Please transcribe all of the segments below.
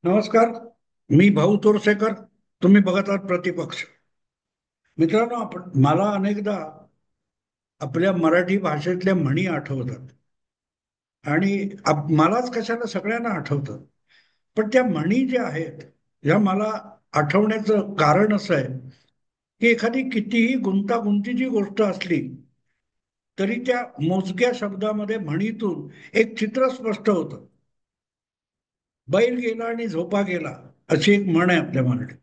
नमस्कार. मी भाऊ तोरसेकर. तुम्ही बघत आहात प्रतिपक्ष. मित्रांनो, मला अनेकदा आपल्या मराठी भाषेतल्या म्हणी आठवतात. आणि मलाच कशाला सगळ्यांना आठवतं. पण त्या म्हणी ज्या आहेत, या मला आठवण्याचं कारण असं आहे की एखादी कितीही गुंतागुंतीची गोष्ट असली तरी त्या मोजक्या शब्दामध्ये म्हणीतून एक चित्र स्पष्ट होतं. बैल गेला आणि झोपा गेला, अशी एक म्हण आहे आपल्या मराठीत.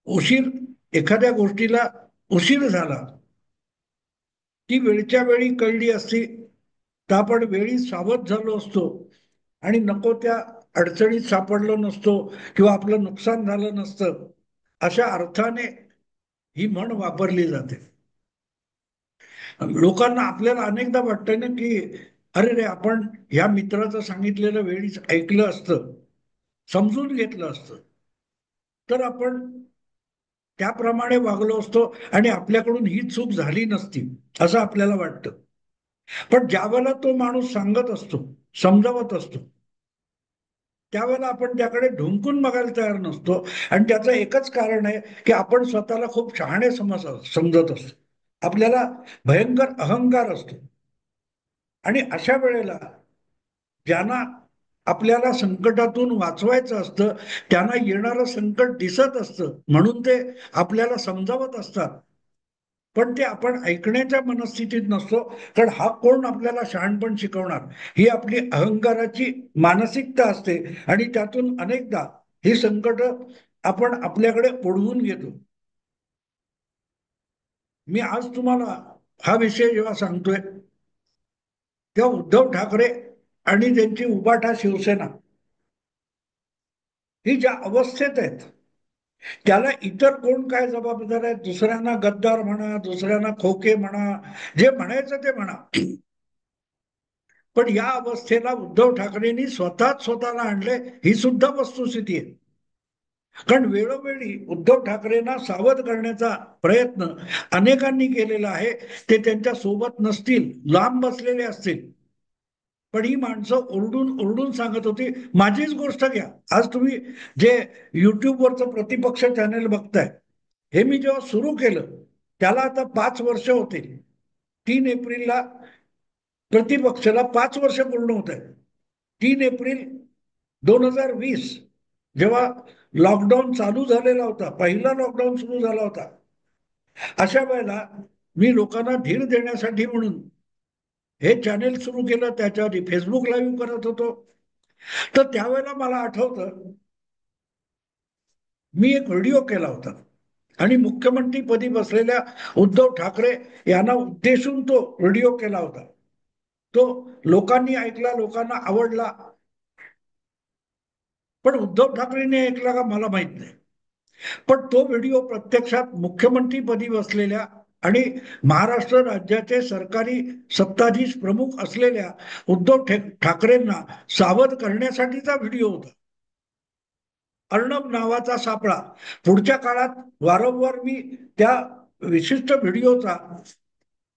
उशीर एखाद्या गोष्टीला उशीर झाला, ती वेळच्या वेळी कळली असती तर आपण वेळी सावध झालो असतो आणि नको त्या अडचणीत सापडलो नसतो किंवा आपलं नुकसान झालं नसतं, अशा अर्थाने ही म्हण वापरली जाते. लोकांना आपल्याला अनेकदा वाटतं ना की अरे रे, आपण ह्या मित्राचं सांगितलेलं वेळीच ऐकलं असतं, समजून घेतलं असतं, तर आपण त्याप्रमाणे वागलो असतो आणि आपल्याकडून ही चूक झाली नसती, असं आपल्याला वाटतं. पण ज्या वेळेला तो माणूस सांगत असतो, समजावत असतो, त्यावेळेला आपण त्याकडे ढुंकून बघायला तयार नसतो. आणि त्याचं एकच कारण आहे की आपण स्वतःला खूप शहाणे समजत असतो. आपल्याला भयंकर अहंकार असतो. आणि अशा वेळेला ज्यांना आपल्याला संकटातून वाचवायचं असतं, त्यांना येणारं संकट दिसत असतं, म्हणून ते आपल्याला समजावत असतात. पण ते आपण ऐकण्याच्या मनस्थितीत नसतो. कारण हा कोण आपल्याला शहाणपण शिकवणार, ही आपली अहंकाराची मानसिकता असते. आणि त्यातून अनेकदा ही संकट आपण आपल्याकडे ओढवून घेतो. मी आज तुम्हाला हा विषय जेव्हा सांगतोय, तेव्हा उद्धव ठाकरे आणि त्यांची उभाटा शिवसेना ही ज्या अवस्थेत आहेत, त्याला इतर कोण काय जबाबदार आहेत? दुसऱ्यांना गद्दार म्हणा, दुसऱ्यांना खोके म्हणा, जे म्हणायचं ते म्हणा, पण या अवस्थेला उद्धव ठाकरेंनी स्वतःच स्वतःला आणले, ही सुद्धा वस्तुस्थिती आहे. कारण वेळोवेळी उद्धव ठाकरेंना सावध करण्याचा प्रयत्न अनेकांनी केलेला आहे. ते त्यांच्या सोबत नसतील, लांब बसलेले असतील, पण ही माणसं ओरडून ओरडून सांगत होती. माझीच गोष्ट घ्या. आज तुम्ही जे युट्यूबवरचं प्रतिपक्ष चॅनेल बघताय, हे मी जेव्हा सुरू केलं त्याला आता 5 वर्ष होतील. 3 एप्रिलला प्रतिपक्षाला 5 वर्ष पूर्ण होत आहे. 3 एप्रिल 2020, जेव्हा लॉकडाऊन चालू झालेला होता, पहिला लॉकडाऊन सुरू झाला होता, अशा वेळेला मी लोकांना धीर देण्यासाठी म्हणून हे चॅनेल सुरू केलं. त्याच्याआधी फेसबुक लाईव्ह करत होतो. तर त्यावेळेला मला आठवतं, मी एक व्हिडिओ केला होता आणि मुख्यमंत्रीपदी बसलेल्या उद्धव ठाकरे यांना उद्देशून तो व्हिडिओ केला होता. तो लोकांनी ऐकला, लोकांना आवडला. पण उद्धव ठाकरेंनी ऐकला का मला माहित नाही. पण तो व्हिडिओ प्रत्यक्षात मुख्यमंत्रीपदी बसलेल्या आणि महाराष्ट्र राज्याचे सरकारी सत्ताधीश प्रमुख असलेल्या उद्धव ठाकरेंना सावध करण्यासाठीचा व्हिडिओ होता. अर्णब नावाचा सापळा. पुढच्या काळात वारंवार मी त्या विशिष्ट व्हिडिओचा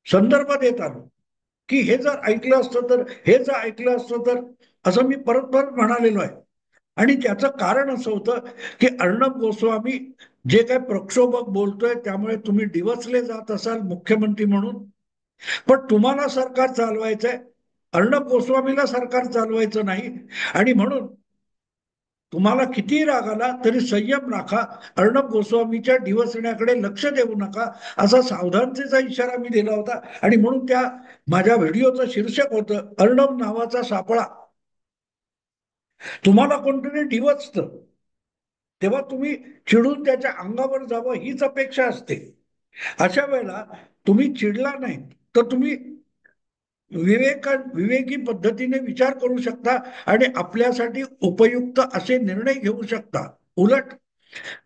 संदर्भ देत आलो की हे जर ऐकलं असतं तर, हे जर ऐकलं असतं तर, असं मी परत परत म्हणालेलो आहे. आणि त्याचं कारण असं होतं की अर्णब गोस्वामी जे काय प्रक्षोभक बोलतोय, त्यामुळे तुम्ही डिवचले जात असाल मुख्यमंत्री म्हणून. पण तुम्हाला सरकार चालवायचंय, अर्णब गोस्वामीला सरकार चालवायचं नाही. आणि म्हणून तुम्हाला कितीही राग आला तरी संयम राखा, अर्णब गोस्वामीच्या डिवचण्याकडे लक्ष देऊ नका, असा सावधानतेचा इशारा मी दिला होता. आणि म्हणून त्या माझ्या व्हिडिओचं शीर्षक होतं अर्णब नावाचा सापळा. तुम्हाला कोणतरी डिवचतं तेव्हा तुम्ही चिडून त्याच्या अंगावर जावं हीच अपेक्षा असते. अशा वेळेला तुम्ही चिडला नाही तर तुम्ही विवेकी पद्धतीने विचार करू शकता आणि आपल्यासाठी उपयुक्त असे निर्णय घेऊ शकता. उलट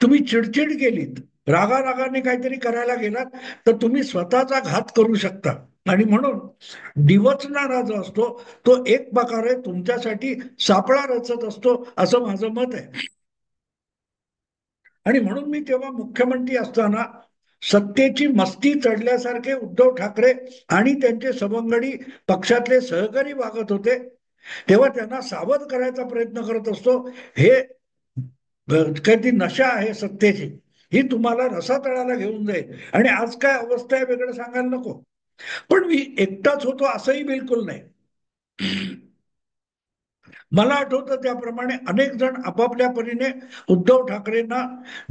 तुम्ही चिडचिड केलीत, रागारागाने काहीतरी करायला गेलात, तर तुम्ही स्वतःचा घात करू शकता. आणि म्हणून डिवचणारा जो असतो, तो एक प्रकारे तुमच्यासाठी सापळा रचत असतो, असं माझं मत आहे. आणि म्हणून मी तेव्हा मुख्यमंत्री असताना सत्तेची मस्ती चढल्यासारखे उद्धव ठाकरे आणि त्यांचे सवंगडी पक्षातले सहकारी वागत होते. तेव्हा त्यांना सावध करायचा प्रयत्न करत असतो. हे काही ती नशा आहे सत्तेची, ही तुम्हाला रसातळाला घेऊन जाईल. आणि आज काय अवस्था आहे वेगळं सांगायला नको. पण मी एकटाच होतो असंही बिलकुल नाही. मला आठवतं त्याप्रमाणे अनेक जण आपापल्या परीने उद्धव ठाकरेंना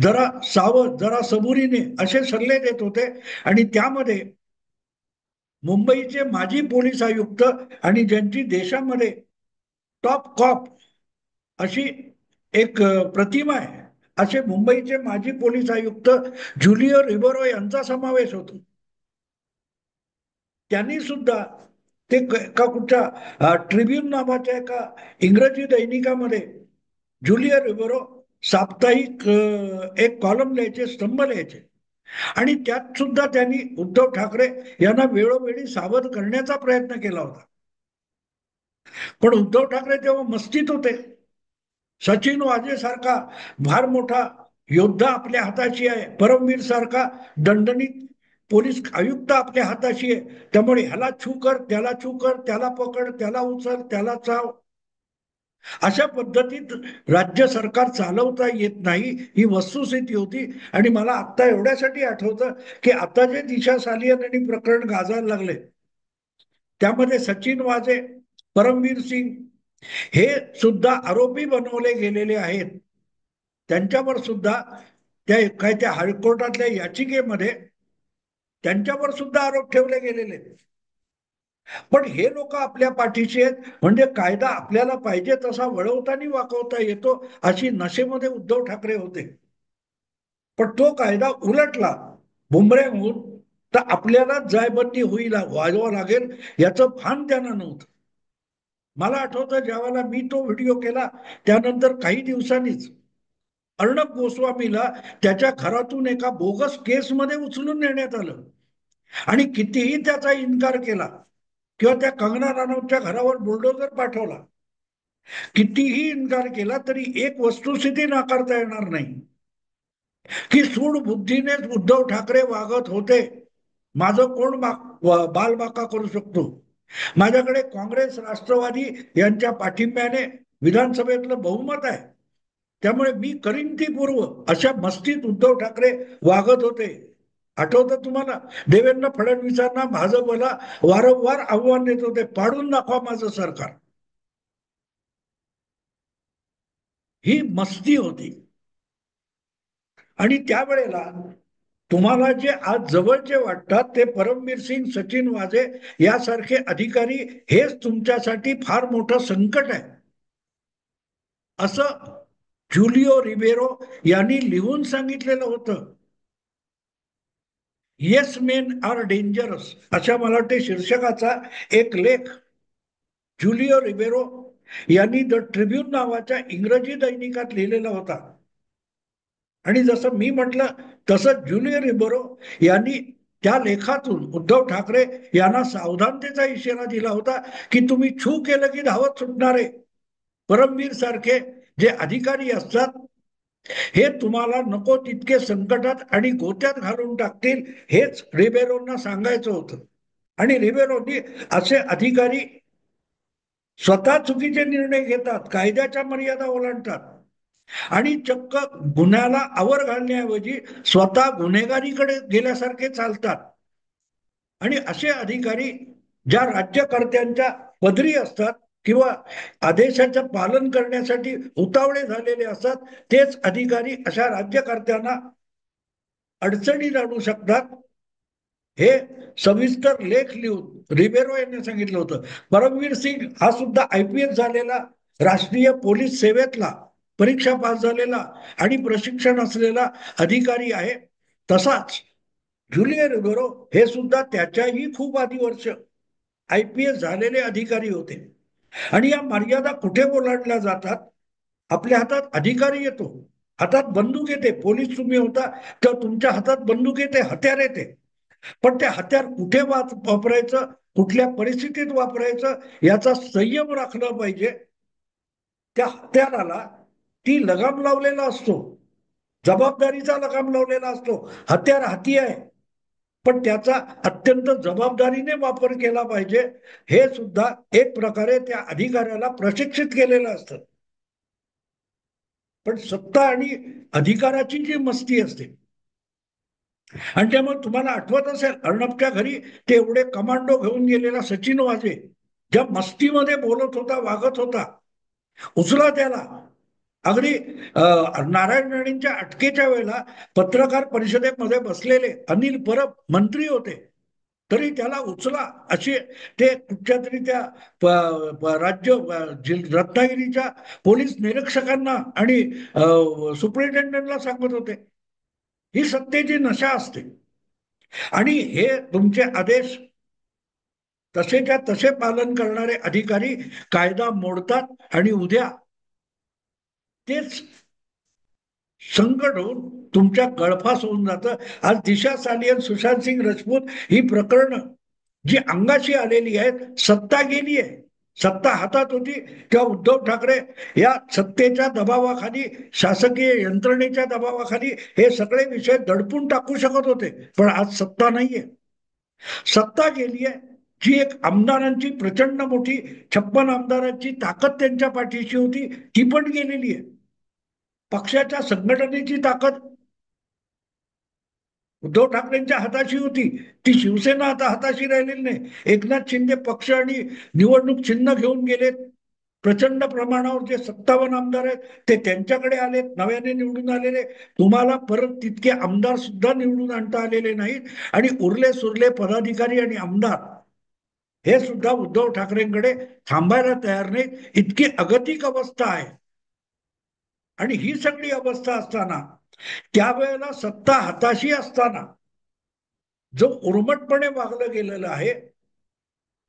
जरा सावध, जरा सबुरीने असे सल्ले देत होते. आणि त्यामध्ये मुंबईचे माजी पोलीस आयुक्त आणि ज्यांची देशामध्ये टॉप कॉप अशी एक प्रतिमा आहे, असे मुंबईचे माजी पोलीस आयुक्त ज्युलिओ रिबेरो यांचा समावेश होतो. त्यांनी सुद्धा ते का कुठच्या ट्रिब्यून नावाच्या एका इंग्रजी दैनिकामध्ये ज्युलिओ रिबेरो साप्ताहिक एक कॉलम लिहायचे, स्तंभ लिहायचे. आणि त्यात सुद्धा त्यांनी उद्धव ठाकरे यांना वेळोवेळी सावध करण्याचा प्रयत्न केला होता. पण उद्धव ठाकरे तेव्हा मस्तीत होते. सचिन वाजे सारखा फार मोठा योद्धा आपल्या हाताशी आहे, परमवीर सारखा दणदणीत पोलीस आयुक्त आपल्या हाताशी आहे. त्यामुळे ह्याला छू कर, त्याला छू कर, त्याला पकड, त्याला उचल, त्याला चाव, अशा पद्धतीत राज्य सरकार चालवता येत नाही, ही वस्तुस्थिती होती. आणि मला आता एवढ्यासाठी आठवतं की आता जे दिशा सालियन आणि प्रकरण गाजायला लागले, त्यामध्ये सचिन वाजे, परमवीर सिंग हे सुद्धा आरोपी बनवले गेलेले आहेत. त्यांच्यावर सुद्धा त्या हायकोर्टातल्या याचिकेमध्ये त्यांच्यावर सुद्धा आरोप ठेवले गेलेले. पण हे लोक आपल्या पाठीशी आहेत, म्हणजे कायदा आपल्याला पाहिजे तसा वळवताना वाकवता येतो, अशी नशेमध्ये उद्धव ठाकरे होते. पण तो कायदा उलटला बुमरे होऊन, तर आपल्याला जायबंदी होईल, व्हावं लागेल, याचं भान त्यांना नव्हतं. मला आठवतं ज्यावेळेला मी तो व्हिडिओ केला, त्यानंतर काही दिवसांनीच अर्णब गोस्वामीला त्याच्या घरातून एका बोगस केसमध्ये उचलून नेण्यात आलं. आणि कितीही त्याचा इन्कार केला, किंवा त्या कंगना राणौतच्या घरावर बुलडोजर पाठवला, कितीही इन्कार केला, तरी एक वस्तुस्थिती नाकारता येणार नाही की सूड बुद्धीनेच उद्धव ठाकरे वागत होते. माझं कोण बालबाका करू शकतो? माझ्याकडे काँग्रेस, राष्ट्रवादी यांच्या पाठिंब्याने विधानसभेतलं बहुमत आहे, त्यामुळे मी करीन ती पूर्व, अशा मस्तीत उद्धव ठाकरे वागत होते. आठवतं तुम्हाला, देवेंद्र फडणवीसांना भाजपला वारंवार आव्हान देत होते, पाडून दाखवा माझं सरकार. ही मस्ती होती. आणि त्यावेळेला तुम्हाला जे आज जवळचे वाटतात ते परमवीर सिंग, सचिन वाजे यासारखे अधिकारी, हेच तुमच्यासाठी फार मोठं संकट आहे, असं ज्युलिओ रिबेरो यांनी लिहून सांगितलेलं होतं. येस मेन आर डेंजरस, अशा मला वाटते शीर्षकाचा एक लेख ज्युलिओ रिबेरो यांनी द ट्रिब्यून नावाच्या इंग्रजी दैनिकात लिहिलेला होता. आणि जसं मी म्हटलं तसं ज्युलिओ रिबेरो यांनी त्या लेखातून उद्धव ठाकरे यांना सावधानतेचा इशारा दिला होता की तुम्ही छू केलं की धावत सुटणारे परमवीर सारखे जे अधिकारी असतात, हे तुम्हाला नको तितके संकटात आणि गोत्यात घालून टाकतील, हेच रिबेरोंना सांगायचं होतं. आणि रिबेरोंनी असे अधिकारी स्वतः चुकीचे निर्णय घेतात, कायद्याच्या मर्यादा ओलांडतात, आणि चक्क गुन्ह्याला आवर घालण्याऐवजी स्वतः गुन्हेगारीकडे गेल्यासारखे चालतात. आणि असे अधिकारी ज्या राज्यकर्त्यांच्या पदरी असतात किंवा आदेशाचं पालन करण्यासाठी उतावळे झालेले असतात, तेच अधिकारी अशा राज्यकर्त्यांना अडचणीत आणू शकतात. हे सविस्तर लेख लिहून रिबेरो यांनी सांगितलं होतं. परमवीर सिंग हा सुद्धा IPS झालेला, राष्ट्रीय पोलीस सेवेतला परीक्षा पास झालेला आणि प्रशिक्षण असलेला अधिकारी आहे. तसाच ज्युलिओ रिबेरो हे सुद्धा त्याच्याही खूप आधी वर्ष IPS झालेले अधिकारी होते. आणि या मर्यादा कुठे ओलांडल्या जातात? आपल्या हातात अधिकारी येतो, हातात बंदूक येते, पोलीस तुम्ही होता तर तुमच्या हातात बंदूक येते, हत्यार येते. पण ते हत्यार कुठे वापरायचं, कुठल्या परिस्थितीत वापरायचं, याचा संयम राखला पाहिजे. त्या हत्याराला ती लगाम लावलेला असतो, जबाबदारीचा लगाम लावलेला असतो. हत्यार हाती आहे, पण त्याचा अत्यंत जबाबदारीने वापर केला पाहिजे, हे सुद्धा एक प्रकारे त्या अधिकाऱ्याला प्रशिक्षित केलेलं असतं. पण सत्ता आणि अधिकाराची जी मस्ती असते, आणि त्यामुळे तुम्हाला आठवत असेल अर्णबच्या घरी ते एवढे कमांडो घेऊन गेलेला सचिन वाजे ज्या मस्तीमध्ये बोलत होता, वागत होता, उचला त्याला. अगदी नारायण राणेंच्या अटकेच्या वेळेला पत्रकार परिषदेमध्ये बसलेले अनिल परब मंत्री होते, तरी त्याला उचला अशी ते कुठच्या तरी त्या राज्य रत्नागिरीच्या पोलीस निरीक्षकांना आणि सुपरिटेंडंटला सांगत होते. ही सत्तेची नशा असते. आणि हे तुमचे आदेश तसेच्या तसे पालन करणारे अधिकारी कायदा मोडतात आणि उद्या तेच संकट होऊन तुमच्या गळफास होऊन जातं. आज दिशा सालियन, सुशांत सिंग राजपूत ही प्रकरण जी अंगाशी आलेली आहेत, सत्ता गेली आहे, सत्ता हातात होती तेव्हा उद्धव ठाकरे या सत्तेच्या दबावाखाली, शासकीय यंत्रणेच्या दबावाखाली हे सगळे विषय दडपून टाकू शकत होते. पण आज सत्ता नाहीये, सत्ता गेली आहे. जी एक आमदारांची प्रचंड मोठी 56 आमदारांची ताकद त्यांच्या पाठीशी होती, ती पण गेलेली आहे. पक्षाच्या संघटनेची ताकद उद्धव ठाकरेंच्या हाताशी होती, ती शिवसेना आता हाताशी राहिलेली नाही. एकनाथ शिंदे पक्ष आणि निवडणूक चिन्ह घेऊन गेलेत. प्रचंड प्रमाणावर जे 57 आमदार आहेत ते त्यांच्याकडे आलेत, नव्याने निवडून आलेले. तुम्हाला परत तितके आमदार सुद्धा निवडून आणता आलेले नाहीत, आणि उरले सुरले पदाधिकारी आणि आमदार हे सुद्धा उद्धव ठाकरेंकडे थांबायला तयार नाहीत. इतकी अगतिक अवस्था आहे. आणि ही सगळी अवस्था असताना, त्यावेळेला सत्ता हाताशी असताना जो उर्मटपणे वागलं गेलेलं आहे,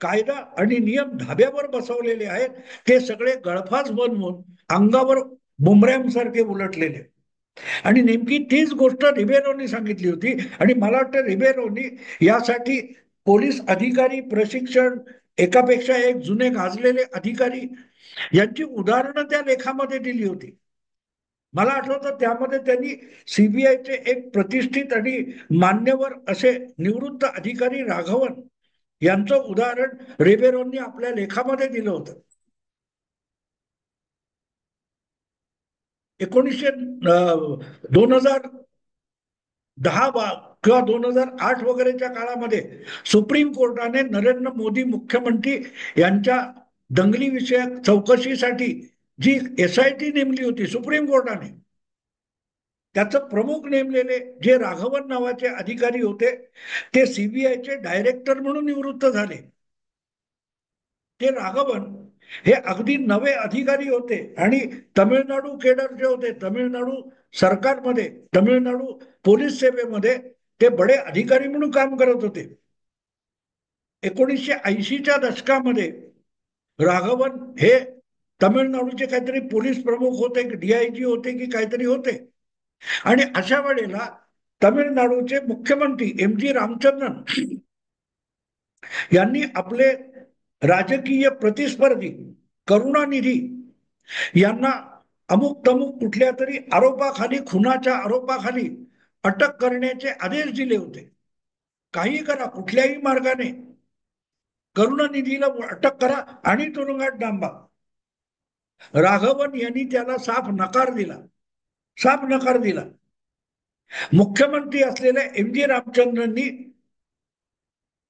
कायदा आणि नियम धाब्यावर बसवलेले आहेत, ते सगळे गळफास बनवून अंगावर बुमरॅमसारखे उलटलेले. आणि नेमकी तीच गोष्ट रिबेरोनी सांगितली होती. आणि मला वाटतं रिबेरोनी यासाठी पोलीस अधिकारी, प्रशिक्षण, एकापेक्षा एक जुने गाजलेले अधिकारी यांची उदाहरणं त्या लेखामध्ये दिली होती. मला आठवतं त्यामध्ये त्यांनी सीबीआयचे एक प्रतिष्ठित आणि मान्यवर असे निवृत्त अधिकारी राघवन यांचं उदाहरण रेबेरोंनी आपल्या लेखामध्ये दिलं होतं. 2010 किंवा 2008 वगैरेच्या काळामध्ये सुप्रीम कोर्टाने नरेंद्र मोदी मुख्यमंत्री यांच्या दंगली विषयक चौकशीसाठी जी SIT नेमली होती सुप्रीम कोर्टाने, त्याचं प्रमुख नेमलेले जे राघवन नावाचे अधिकारी होते, ते सीबीआयचे डायरेक्टर म्हणून निवृत्त झाले. ते राघवन हे अगदी नवे अधिकारी होते आणि तमिळनाडू केडर जे होते, तमिळनाडू सरकारमध्ये, तमिळनाडू पोलीस सेवेमध्ये ते बडे अधिकारी म्हणून काम करत होते. 1980च्या दशकामध्ये राघवन हे तमिळनाडूचे काहीतरी पोलीस प्रमुख होते, DIG होते की काहीतरी होते. आणि अशा वेळेला तमिळनाडूचे मुख्यमंत्री MG रामचंद्रन यांनी आपले राजकीय प्रतिस्पर्धी करुणानिधी यांना अमुक तमुक कुठल्या तरी आरोपाखाली, खुनाच्या आरोपाखाली अटक करण्याचे आदेश दिले होते. काही करा, कुठल्याही मार्गाने करुणानिधीला अटक करा आणि तुरुंगात डांबा. राघवन यांनी त्याला साफ नकार दिला, साफ नकार दिला. मुख्यमंत्री असलेल्या MG रामचंद्रननी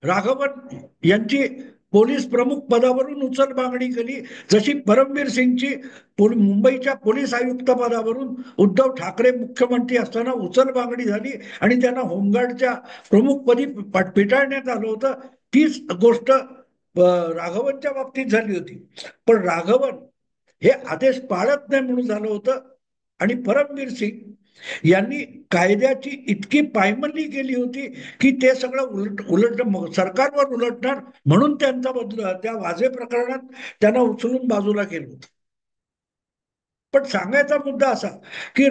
राघवन यांची पोलीस प्रमुख पदावरून उचल मागणी केली, जशी परमवीर सिंगची मुंबईच्या पोलीस आयुक्त पदावरून उद्धव ठाकरे मुख्यमंत्री असताना उचल मागणी झाली आणि त्यांना होमगार्डच्या प्रमुखपदी पिटाळण्यात आलं होतं. तीच गोष्ट राघवनच्या बाबतीत झाली होती. पण राघवन हे आदेश पाळत नाही म्हणून झालं होतं. आणि परमवीर सिंग यांनी कायद्याची इतकी पायमल्ली केली होती की ते सगळं उलट सरकारवर उलटणार म्हणून त्यांचा त्या वाझे प्रकरणात त्यांना उचलून बाजूला केलं होतं. पण सांगायचा मुद्दा असा की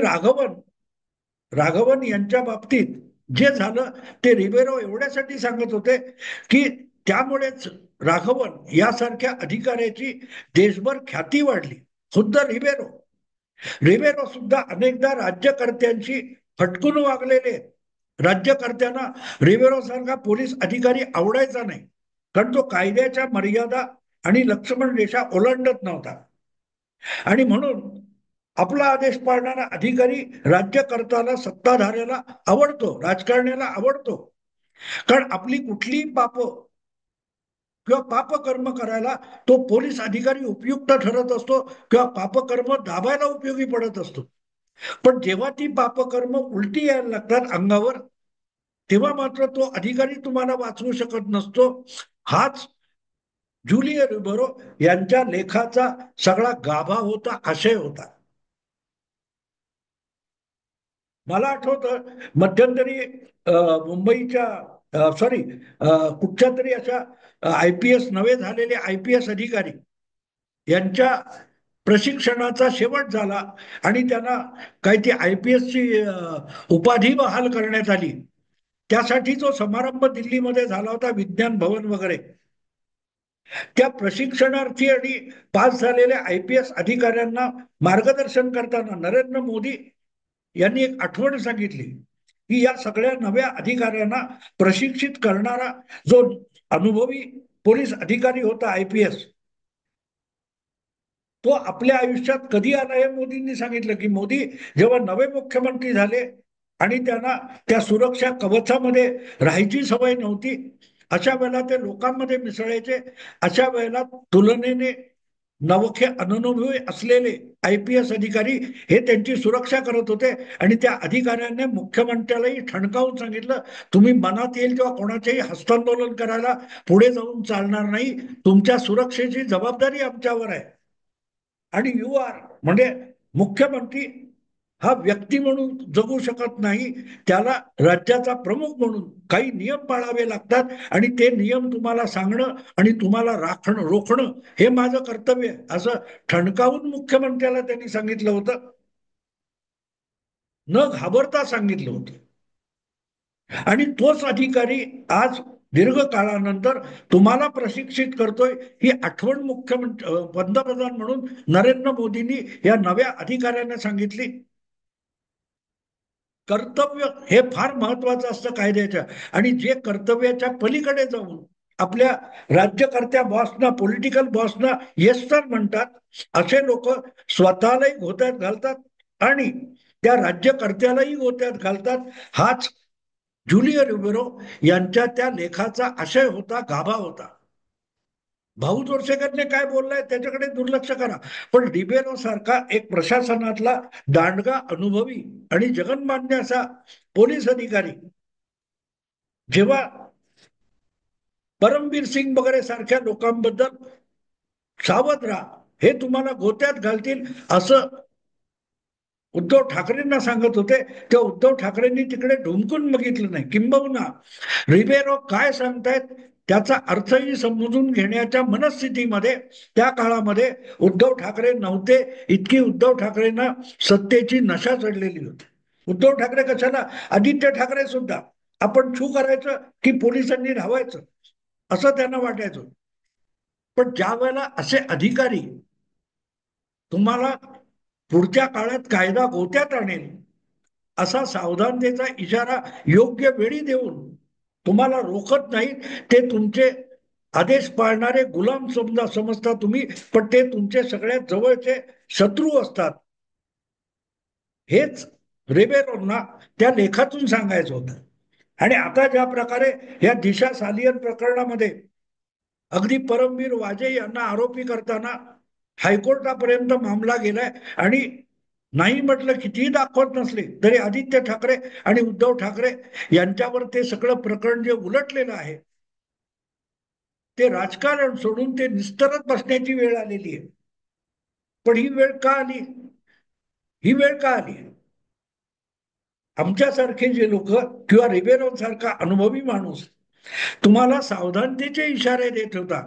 राघवन यांच्या बाबतीत जे झालं ते रिबेरो एवढ्यासाठी सांगत होते की त्यामुळेच राघवन यासारख्या अधिकाऱ्याची देशभर ख्याती वाढली. खुद्द रिबेरो सुद्धा अनेकदा राज्यकर्त्यांशी फटकून वागलेले, राज्यकर्त्यांना रिबेरो सारखा पोलीस अधिकारी आवडायचा नाही, कारण तो कायद्याच्या मर्यादा आणि लक्ष्मण रेषा ओलांडत नव्हता. आणि म्हणून आपला आदेश पाळणारा अधिकारी राज्यकर्त्याला, सत्ताधाऱ्याला आवडतो, राजकारण्याला आवडतो. कारण आपली कुठलीही पाप किंवा पापकर्म करायला तो पोलीस अधिकारी उपयुक्त ठरत असतो किंवा पापकर्म दाबायला उपयोगी पडत असतो. पण जेव्हा ती पापकर्म उलटी यायला लागतात अंगावर, तेव्हा मात्र तो अधिकारी तुम्हाला वाचवू शकत नसतो. हाच ज्युलियो रिबेरो यांच्या लेखाचा सगळा गाभा होता, आशय होता. मला आठवतं मध्यंतरी मुंबईच्या सॉरी कुठच्या तरी अशा IPS नवे झालेले IPS अधिकारी यांच्या प्रशिक्षणाचा शेवट झाला आणि त्यांना काही ती IPSची उपाधी बहाल करण्यात आली. त्यासाठी जो समारंभ दिल्लीमध्ये झाला होता, विज्ञान भवन वगैरे, त्या प्रशिक्षणार्थी आणि पास झालेल्या IPS अधिकाऱ्यांना मार्गदर्शन करताना नरेंद्र मोदी यांनी एक आठवण सांगितली की या सगळ्या नव्या अधिकाऱ्यांना प्रशिक्षित करणारा जो अनुभवी पोलीस अधिकारी होता IPS, तो आपल्या आयुष्यात कधी आला हे मोदींनी सांगितलं. की मोदी जेव्हा नवे मुख्यमंत्री झाले आणि त्यांना त्या सुरक्षा कवचामध्ये राहायची सवय नव्हती, अशा वेळेला ते लोकांमध्ये मिसळायचे. अशा वेळेला तुलनेने नवखे अननुभवी असलेले IPS अधिकारी हे त्यांची सुरक्षा करत होते. आणि त्या अधिकाऱ्यांनी मुख्यमंत्र्यालाही ठणकावून सांगितलं, तुम्ही मनात येईल तेव्हा कोणाचेही हस्तांदोलन करायला पुढे जाऊन चालणार नाही, तुमच्या सुरक्षेची जबाबदारी आमच्यावर आहे. आणि UR म्हणजे मुख्यमंत्री हा व्यक्ती म्हणून जगू शकत नाही, त्याला राज्याचा प्रमुख म्हणून काही नियम पाळावे लागतात. आणि ते नियम तुम्हाला सांगणं आणि तुम्हाला राखणं, रोखणं हे माझं कर्तव्य आहे, असं ठणकावून मुख्यमंत्र्याला त्यांनी सांगितलं होतं. न घाबरता सांगितलं होतं. आणि तोच अधिकारी आज दीर्घ काळानंतर तुम्हाला प्रशिक्षित करतोय, ही आठवण मुख्यमंत्री पंतप्रधान म्हणून नरेंद्र मोदींनी या नव्या अधिकाऱ्यांना सांगितली. कर्तव्य हे फार महत्वाचं असतं कायद्याच्या. आणि जे कर्तव्याच्या पलीकडे जाऊन आपल्या राज्यकर्त्या बॉसना, पॉलिटिकल बॉसना येस सर म्हणतात, असे लोक स्वतःलाही गोत्यात घालतात आणि त्या राज्यकर्त्यालाही गोत्यात घालतात. हाच ज्युलियो रिबेरो यांच्या त्या लेखाचा आशय होता, गाभा होता. भाऊ जोरसेकरने काय बोललाय त्याच्याकडे दुर्लक्ष करा, पण रिबेरो सारखा एक प्रशासनातला दांडगा, अनुभवी आणि जगन्मान्य असा पोलीस अधिकारी जेव्हा परमबीर सिंग वगैरे सारख्या लोकांबद्दल सावध राहा, हे तुम्हाला गोत्यात घालतील, असं उद्धव ठाकरेंना सांगत होते, तेव्हा उद्धव ठाकरेंनी तिकडे ढुंकून बघितलं नाही. किंबहुना रिबेरो काय सांगतायत त्याचा अर्थही समजून घेण्याच्या मनस्थितीमध्ये त्या काळामध्ये उद्धव ठाकरे नव्हते. इतकी उद्धव ठाकरेंना सत्तेची नशा चढलेली होती. उद्धव ठाकरे कशाला, आदित्य ठाकरे सुद्धा आपण छू करायचं की पोलिसांनी धावायचं असं त्यांना वाटायचं. पण ज्या वेळेला असे अधिकारी तुम्हाला पुढच्या काळात कायदा गोत्यात आणेल असा सावधानतेचा इशारा योग्य वेळी देऊन तुम्हाला रोखत नाहीत, ते तुमचे आदेश पाळणारे गुलाम समजता तुम्ही, पण ते तुमचे सगळ्यात जवळचे शत्रू असतात. हेच रेबेरोंना त्या लेखातून सांगायचं होतं. आणि आता ज्या प्रकारे या दिशा सालियन प्रकरणामध्ये अगदी परमवीर वाजे यांना आरोपी करताना हायकोर्टापर्यंत मामला गेलाय, आणि नाही म्हटलं कितीही दाखवत नसले तरी आदित्य ठाकरे आणि उद्धव ठाकरे यांच्यावर ते सगळं प्रकरण जे उलटलेलं आहे, ते राजकारण सोडून ते निस्तरत बसण्याची वेळ आलेली आहे. पण ही वेळ का आली? ही वेळ का आली? आमच्यासारखे जे लोक किंवा रिबेरो सारखा अनुभवी माणूस तुम्हाला सावधानतेचे इशारे देत होता,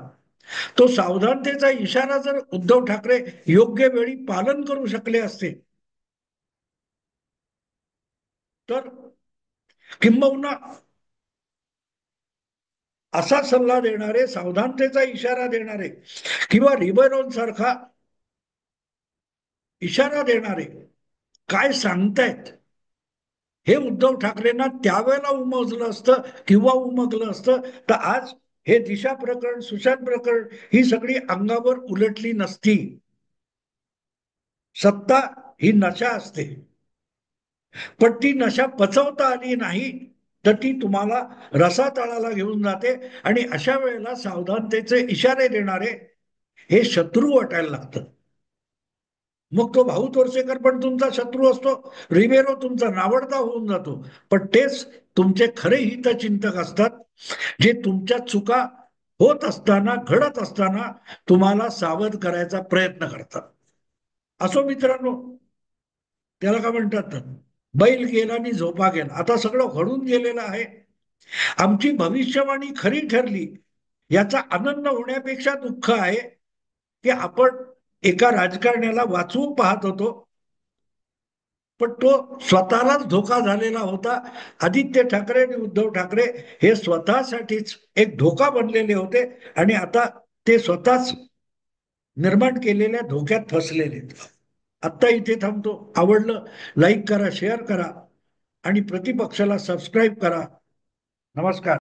तो सावधानतेचा इशारा जर उद्धव ठाकरे योग्य वेळी पालन करू शकले असते तर, किंबहुना असा सल्ला देणारे, सावधानतेचा इशारा देणारे किंवा रिबेरोन सारखा इशारा देणारे काय सांगतायत हे उद्धव ठाकरेंना त्यावेळेला उमजलं असतं किंवा उमगलं असतं तर आज हे दिशा प्रकरण, सुशांत प्रकरण ही सगळी अंगावर उलटली नसती. सत्ता ही नशा असते, पण ती नशा पचवता आली नाही तर ती तुम्हाला रसातळाला घेऊन जाते, आणि अशा वेळेला सावधानतेचे इशारे देणारे हे शत्रू वाटायला लागतं. मग तो भाऊ तोरसेकर पण तुमचा शत्रू असतो, रिबेरो तुमचा नावडता होऊन जातो, पण तेच तुमचे खरे हितचिंतक असतात, जे तुमच्या चुका होत असताना, घडत असताना तुम्हाला सावध करायचा प्रयत्न करतात. असो मित्रांनो, त्याला काय म्हणतात, बैल गेला आणि झोपा गेला. आता सगळं घडून गेलेलं आहे. आमची भविष्यवाणी खरी ठरली याचा आनंद होण्यापेक्षा दुःख आहे की आपण एका राजकारण्याला वाचवून पाहत होतो, पण तो स्वतःलाच धोका झालेला होता. आदित्य ठाकरे आणि उद्धव ठाकरे हे स्वतःसाठीच एक धोका बनलेले होते, आणि आता ते स्वतःच निर्माण केलेल्या धोक्यात फसलेले. आत्ता इथे थांबतो. आवडलं लाईक करा, शेअर करा, आणि प्रतिपक्षाला सबस्क्राईब करा. नमस्कार.